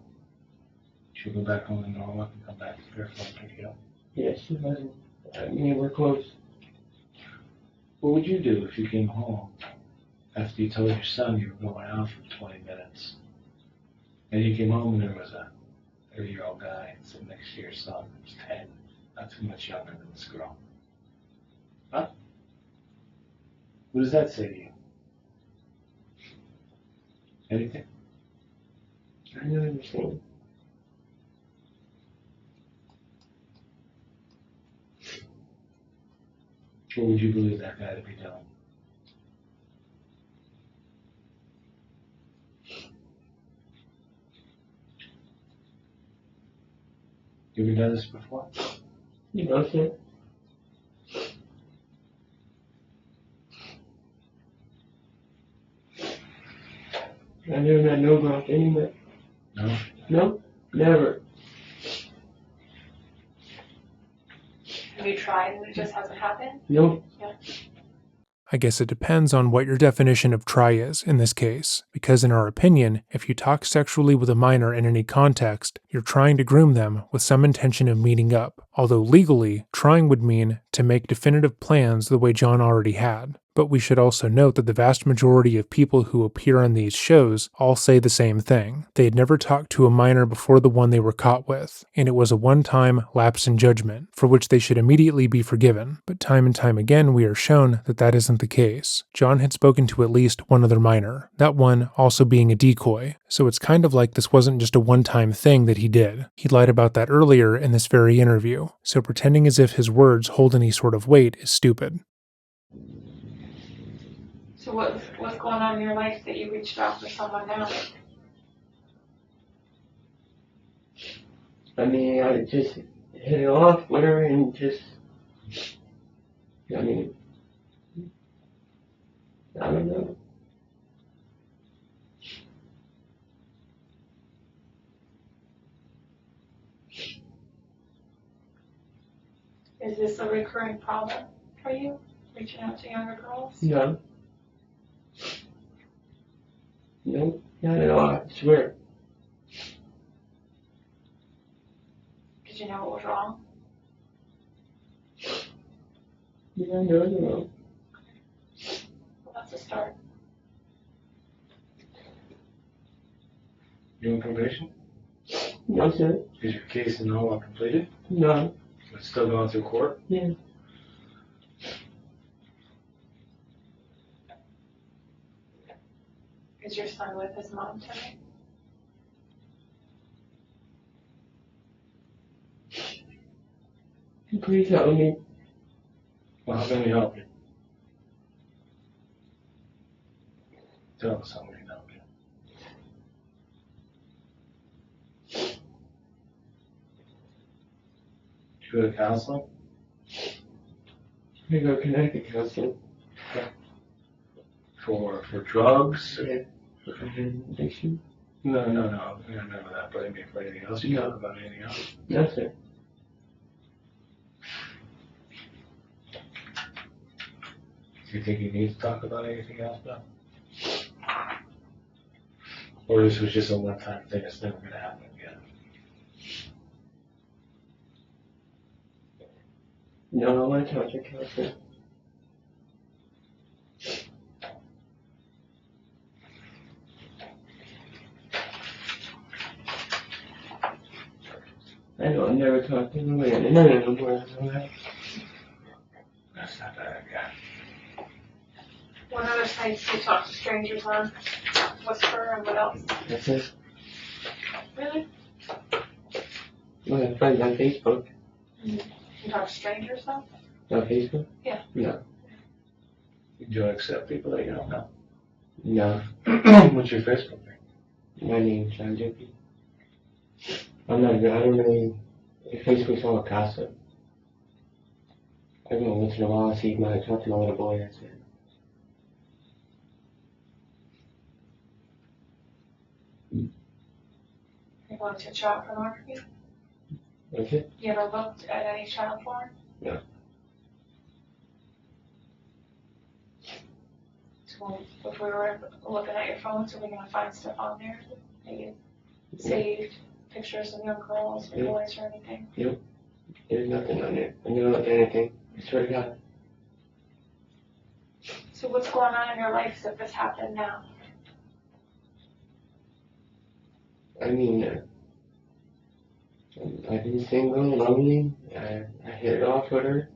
She'll go back home to Norwalk and come back to Fairfield and pick you up. Yeah, she wasn't. I mean, we're close. What would you do if you came home after you told your son you were going out for 20 minutes? And you came home and there was a 30-year-old guy sitting next to your son who's 10, not too much younger than this girl. Huh? What does that say to you? Anything? I don't understand. What would you believe that guy to be doing? You ever done this before? You know, sir. I never had no girl anyway. No? No, never. Have you tried and it just hasn't happened? Nope. I guess it depends on what your definition of try is in this case, because in our opinion, if you talk sexually with a minor in any context, you're trying to groom them with some intention of meeting up, although legally, trying would mean to make definitive plans the way John already had. But we should also note that the vast majority of people who appear on these shows all say the same thing. They had never talked to a minor before the one they were caught with, and it was a one-time lapse in judgment, for which they should immediately be forgiven. But time and time again we are shown that that isn't the case. John had spoken to at least one other minor, that one also being a decoy, so it's kind of like this wasn't just a one-time thing that he did. He lied about that earlier in this very interview, so pretending as if his words hold any sort of weight is stupid. So what's going on in your life that you reached out for someone now? I mean, I just hit it off with her and just, I mean, I don't know. Is this a recurring problem for you, reaching out to younger girls? No. No, not at all, I swear. Did you know what was wrong? Yeah, no. Well, that's a start. You on probation? No, sir. Is your case and all completed? No. It's still going through court? Yeah. Is your son with his mom tonight? Please help me. Well, how can we help you? Tell us how we can help you. Did you go to counseling? We go Connecticut counseling. For drugs? Yeah. For addiction. No. I remember that, but I mean for anything else. You talk about anything else? No, sir. Do you think you need to talk about anything else now? Or this was just a one-time thing that's never going to happen again? No, I want to talk to a counselor. I know I've never talked to nobody. None of them were that. That's not bad again. What other sites do you talk to strangers on? Whisper and what else? That's it. Really? I have friends on Facebook. You talk to strangers though? On Facebook? Yeah. No. Do you accept people that you don't know? No. What's your Facebook name? My name's John Dupee. I don't really, Facebook's all gossip. I go once in a while, see talk to my little boy, that's it. You want to child pornography? That's it? You ever looked at any child porn? No. So if we were looking at your phones, are we going to find stuff on there that you saved? Pictures of young girls or boys or anything? There's nothing on there. I never looked at anything. I swear to God. So what's going on in your life if this happened now? I mean, I've been single, lonely. I hit it off with her.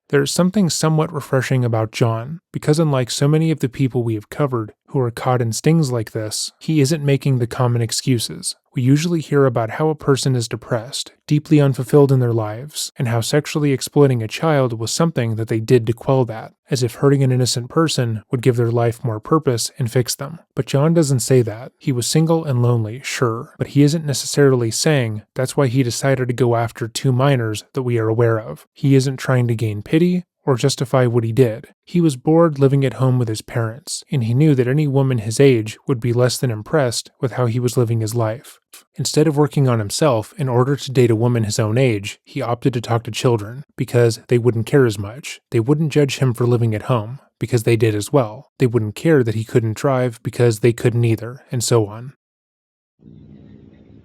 There's something somewhat refreshing about John, because unlike so many of the people we have covered who are caught in stings like this, he isn't making the common excuses, we usually hear about how a person is depressed, deeply unfulfilled in their lives, and how sexually exploiting a child was something that they did to quell that, as if hurting an innocent person would give their life more purpose and fix them. But John doesn't say that. He was single and lonely, sure, but he isn't necessarily saying that's why he decided to go after 2 minors that we are aware of. He isn't trying to gain pity or justify what he did. He was bored living at home with his parents, and he knew that any woman his age would be less than impressed with how he was living his life. Instead of working on himself in order to date a woman his own age, he opted to talk to children, because they wouldn't care as much. They wouldn't judge him for living at home, because they did as well. They wouldn't care that he couldn't drive, because they couldn't either, and so on.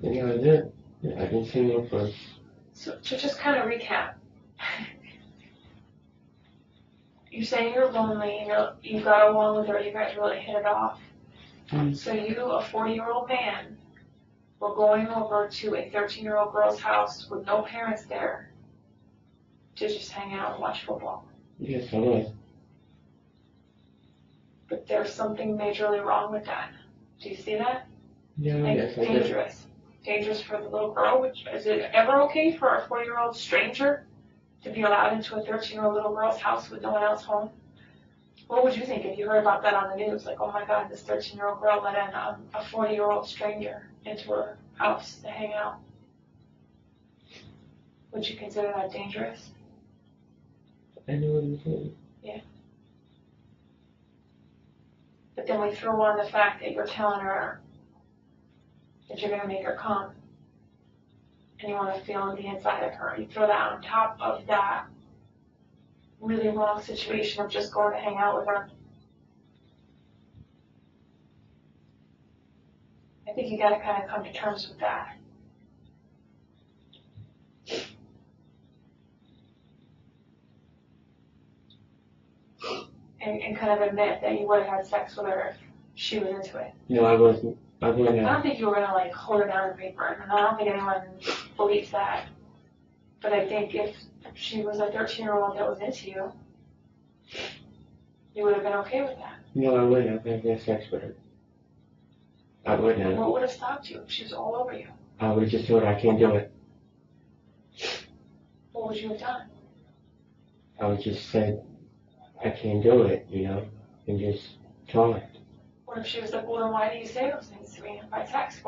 Yeah, I did. Yeah, I've been single for... So to just kind of recap, you're saying you're lonely, you got along with her, you guys really hit it off. So you, a 40-year-old man, were going over to a 13-year-old girl's house with no parents there to just hang out and watch football. Yes, I was. But there's something majorly wrong with that. Do you see that? Yeah, Like, yes, I did. dangerous. Dangerous for the little girl. Is it ever okay for a 40-year-old stranger to be allowed into a 13-year-old little girl's house with no one else home? What would you think if you heard about that on the news? Like, oh my God, this 13-year-old girl let in a 40-year-old stranger into her house to hang out. Would you consider that dangerous? I know what you're saying. Yeah. But then we throw on the fact that you're telling her that you're going to make her come. And you want to feel on the inside of her. You throw that on top of that really wrong situation of just going to hang out with her. I think you got to kind of come to terms with that. And kind of admit that you would have had sex with her if she was into it. No, I wasn't. I wouldn't I don't have. think you were gonna like hold her down in paper, and I don't think anyone believes that. But I think if she was a 13-year-old that was into you, you would have been okay with that. No, I wouldn't have had sex with her. I wouldn't have. What would have stopped you if she was all over you? I would have just told her I can't do it. What would you have done? I would just said I can't do it, and just tell her. What if she was like, well, then why do you say those things to me by text?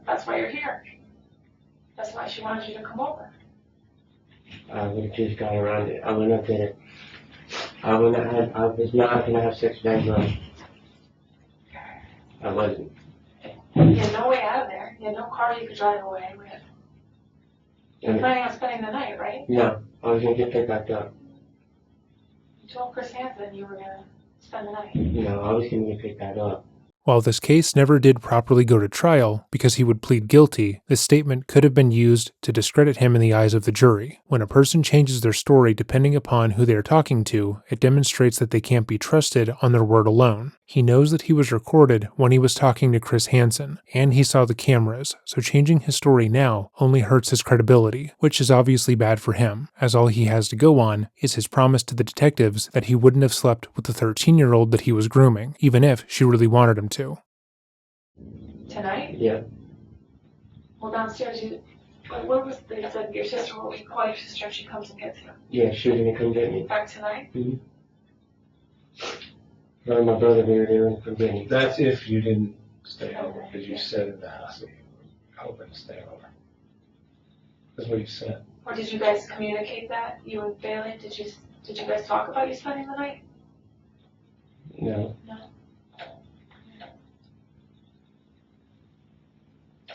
That's why you're here. That's why she wanted you to come over. I would have just gone around it. I wouldn't have did it. I was not going to have sex with that girl. I wasn't. You had no way out of there. You had no car you could drive away with. You're planning on spending the night, right? No, I was going to get picked back up. You told Chris Hansen you were going to spend the night. No, I was going to get picked back up. While this case never did properly go to trial because he would plead guilty, this statement could have been used to discredit him in the eyes of the jury. When a person changes their story depending upon who they are talking to, it demonstrates that they can't be trusted on their word alone. He knows that he was recorded when he was talking to Chris Hansen, and he saw the cameras, so changing his story now only hurts his credibility, which is obviously bad for him, as all he has to go on is his promise to the detectives that he wouldn't have slept with the 13-year-old that he was grooming, even if she really wanted him to. Tonight? Yeah. Well, downstairs, what was they said your sister, what we call your sister if she comes and gets you? Yeah, she was going to come get me. Back tonight? Mm-hmm. Her and my brother, they were going to come get me. That's if you didn't stay over, because you said in the house that you were hoping to stay over. That's what you said. Or did you guys communicate that, you and Bailey? Did you guys talk about you spending the night? No. No.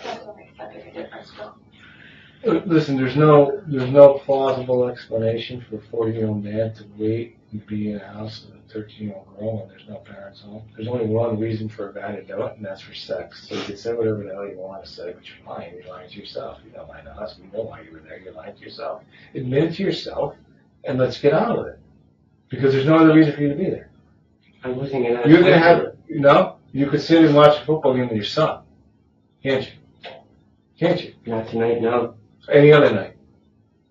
That doesn't make that big a difference, though. Listen, there's no plausible explanation for a 40-year-old man to wait and be in a house with a 13-year-old girl when there's no parents home. There's only one reason for a guy to do it, and that's for sex. So you can say whatever the hell you want to say, but you're lying. You're lying to yourself. You don't lie to us. We know why you were there. You're lying to yourself. Admit it to yourself, and let's get on with it. Because there's no other reason for you to be there. I wasn't going to. You're going to have, you could sit and watch a football game with your son. Can't you? Can't you? Not tonight, no. Any other night.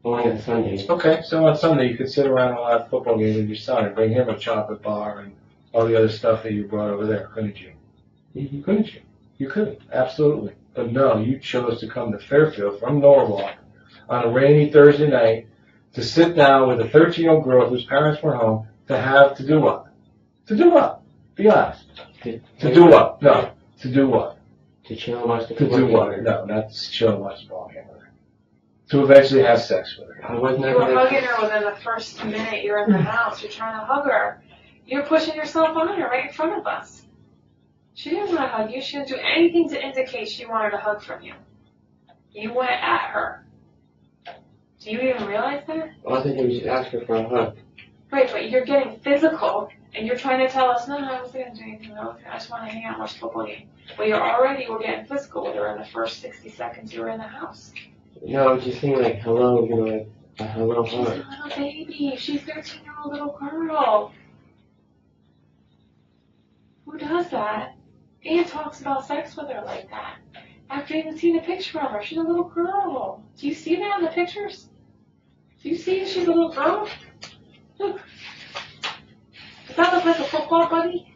Only on Sundays. Okay, so on Sunday you could sit around and watch a football game with your son and bring him a chocolate bar and all the other stuff that you brought over there, couldn't you? Mm-hmm. Couldn't you? You could, absolutely. But no, you chose to come to Fairfield from Norwalk on a rainy Thursday night to sit down with a 13-year-old girl whose parents were home to do what? To do what? Be honest. To do what? No. To do what? To chill and watch the To football do game what? with her. No, not to chill and watch the ball game with her. To eventually have sex with her. I was not You were gonna. hugging her within the first minute you're in the house. You're trying to hug her. You're pushing yourself on her right in front of us. She didn't want to hug you. She didn't do anything to indicate she wanted a hug from you. You went at her. Do you even realize that? All I think was just ask her for a hug. Right, but you're getting physical, and you're trying to tell us, no, I wasn't going to do anything. I just want to hang out and watch the football game. Well, you were getting physical with her in the first 60 seconds you were in the house. No, I was just saying like hello, you know, like a hello She's a hug. little baby. She's a 13-year-old little girl. Who does that? And talks about sex with her like that. After even seeing a picture of her. She's a little girl. Do you see that in the pictures? Do you see she's a little girl? Look. Does that look like a football buddy?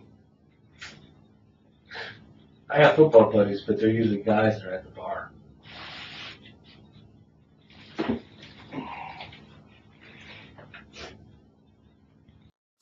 I got football buddies, but they're usually guys that are at the bar.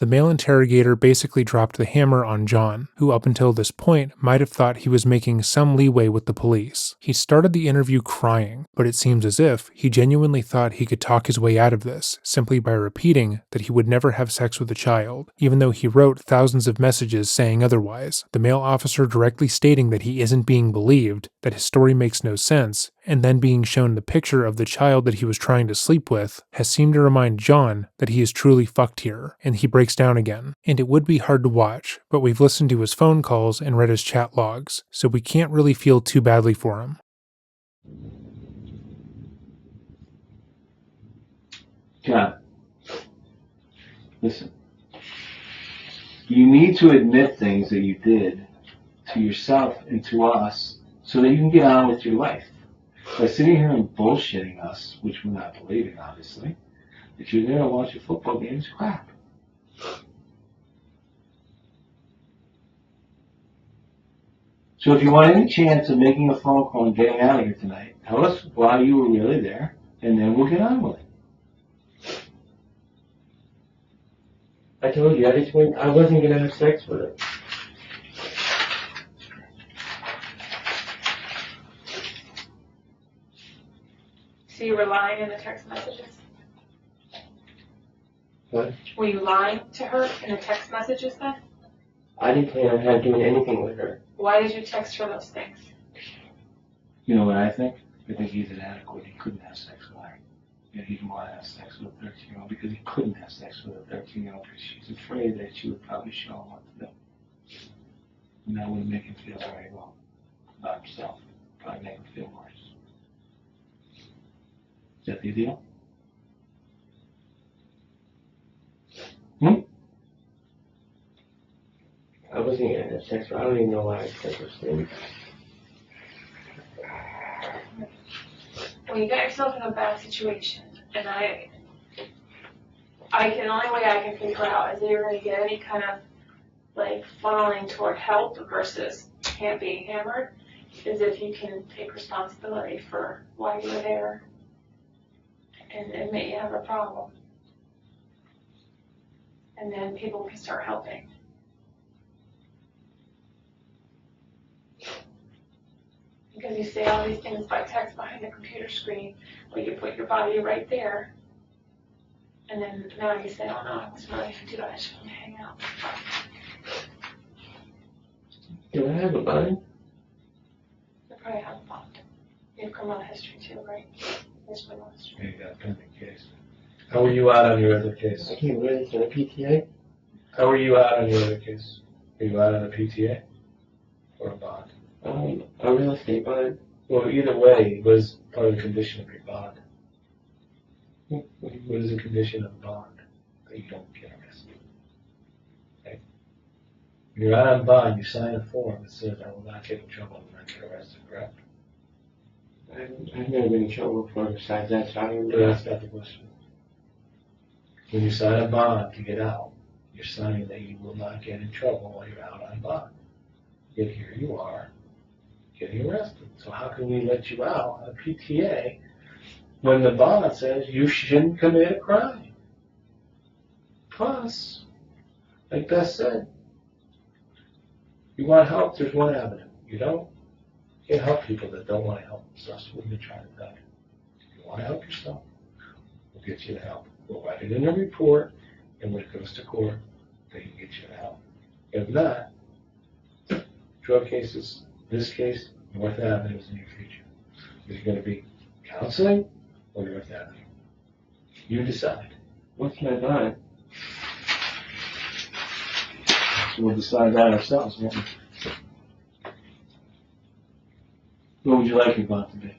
The male interrogator basically dropped the hammer on John, who up until this point might have thought he was making some leeway with the police. He started the interview crying, but it seems as if he genuinely thought he could talk his way out of this simply by repeating that he would never have sex with a child, even though he wrote thousands of messages saying otherwise. The male officer directly stating that he isn't being believed, that his story makes no sense, and then being shown the picture of the child that he was trying to sleep with has seemed to remind John that he is truly fucked here, and he breaks down again. And it would be hard to watch, but we've listened to his phone calls and read his chat logs, so we can't really feel too badly for him. John, listen. You need to admit things that you did to yourself and to us so that you can get on with your life. By sitting here and bullshitting us, which we're not believing, obviously, that you're there to watch a football game is crap. So if you want any chance of making a phone call and getting out of here tonight, tell us why you were really there, and then we'll get on with it. I told you, I wasn't gonna have sex with her. So you were lying in the text messages? What? Were you lying to her in the text messages then? I didn't plan on doing anything with her. Why did you text her those things? You know what I think? I think he's inadequate. He couldn't have sex with her. And he didn't want to have sex with a 13-year-old because he couldn't have sex with a 13-year-old because she's afraid that she would probably show him what to do. And that wouldn't make him feel very well about himself. Probably make him feel worse. Is that the deal? I wasn't gonna have sex with her. I don't even know why I said those things. Well, you got yourself in a bad situation, and the only way I can figure out is that you're going to get any kind of like funneling toward help versus being hammered, is if you can take responsibility for why you were there and admit you have a problem. And then people can start helping. Because you say all these things by text behind the computer screen, where you put your body right there, and then now you say, oh no, I wasn't really going to do that, I just wanted to hang out. Do I have a body? You probably have a bond. You have criminal history too, right? There's criminal history. You got a pending case. How were you out on your other case? I can't really say a PTA. How were you out on your other case? Were you out on a PTA? Or a bond? A real estate bond. Well, either way, it was part of the condition of your bond. What is the condition of the bond? That you don't get arrested. Okay? When you're out on bond, you sign a form that says, I will not get in trouble, I will not get arrested, correct? I've never been in trouble before besides that, so I don't But know. that's not the question. When you sign a bond to get out, you're signing that you will not get in trouble while you're out on bond. Yet here you are, getting arrested. So how can we let you out on a PTA when the bond says you shouldn't commit a crime? Plus, like Beth said, you want help, there's one avenue. You don't, you can't help people that don't want to help. So that's what we're trying to tell you. If you want to help yourself, we'll get you the help. We'll write it in a report, and when it goes to court, they can get you the help. If not, drug cases, this case, North Avenue is in your future. Is it going to be counseling or North Avenue? You decide. What's my bond? So we'll decide that ourselves, won't we? What would you like your bond to be?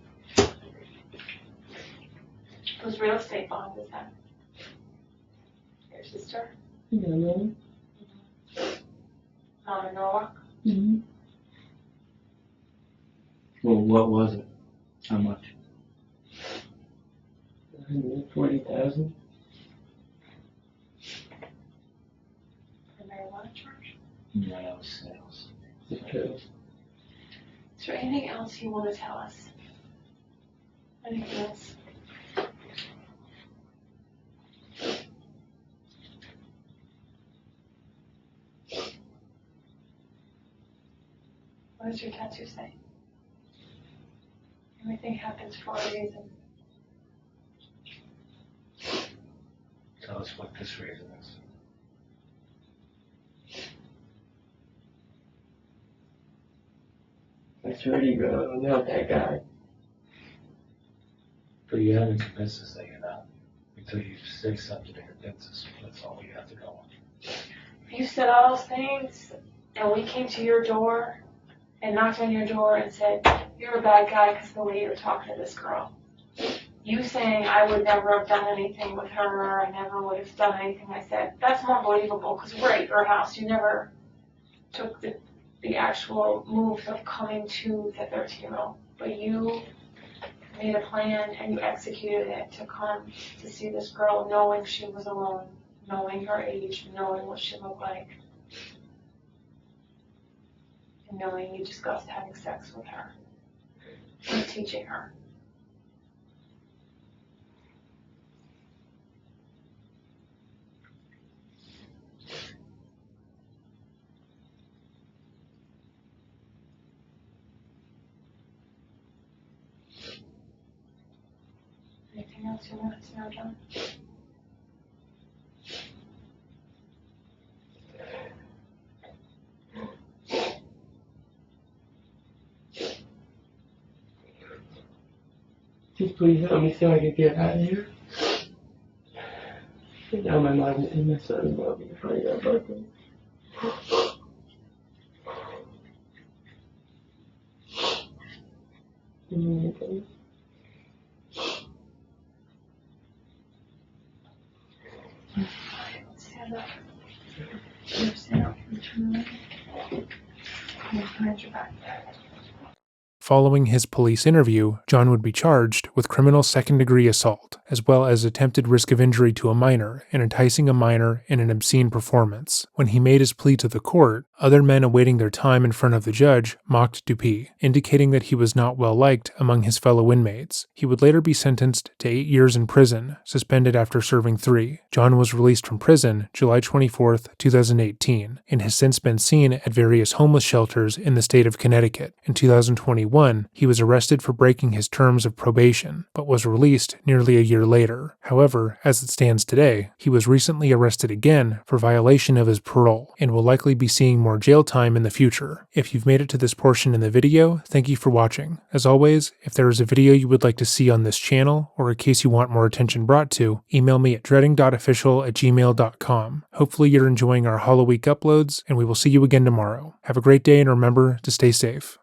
Whose real estate bond is that? Your sister? Yeah, really? Mom in Norwalk? Mm-hmm. Well, what was it? How much? $140,000. The marijuana charge? No, that was sales. Okay. Is there anything else you want to tell us? Anything else? What does your tattoo say? Everything happens for a reason. Tell us what this reason is. I swear to God, I'm not that guy. But you haven't convinced us that you're not. Until you say something to convince us. That's all we have to go on. If you said all those things, and we came to your door and knocked on your door and said, you're a bad guy because of the way you're talking to this girl. You saying I would never have done anything with her, I never would have done anything I said, that's more believable because we're at your house. You never took the actual moves of coming to the 13-year-old. But you made a plan and you executed it to come to see this girl knowing she was alone, knowing her age, knowing what she looked like, and knowing you discussed having sex with her and teaching her. Anything else you want to know, John? Just please help me so I can get out of here. And now my mom and my son love me before I got broken. Stand up. Stand up and turn around. And behind your back. Following his police interview, John would be charged with criminal second-degree assault, as well as attempted risk of injury to a minor and enticing a minor in an obscene performance. When he made his plea to the court, other men awaiting their time in front of the judge mocked Dupee, indicating that he was not well-liked among his fellow inmates. He would later be sentenced to 8 years in prison, suspended after serving 3. John was released from prison July 24, 2018, and has since been seen at various homeless shelters in the state of Connecticut. In 2021, he was arrested for breaking his terms of probation, but was released nearly a year later. However, as it stands today, he was recently arrested again for violation of his parole, and will likely be seeing more jail time in the future. If you've made it to this portion in the video, thank you for watching. As always, if there is a video you would like to see on this channel, or a case you want more attention brought to, email me at dreading.official@gmail.com. Hopefully you're enjoying our Hollow Week uploads, and we will see you again tomorrow. Have a great day, and remember to stay safe.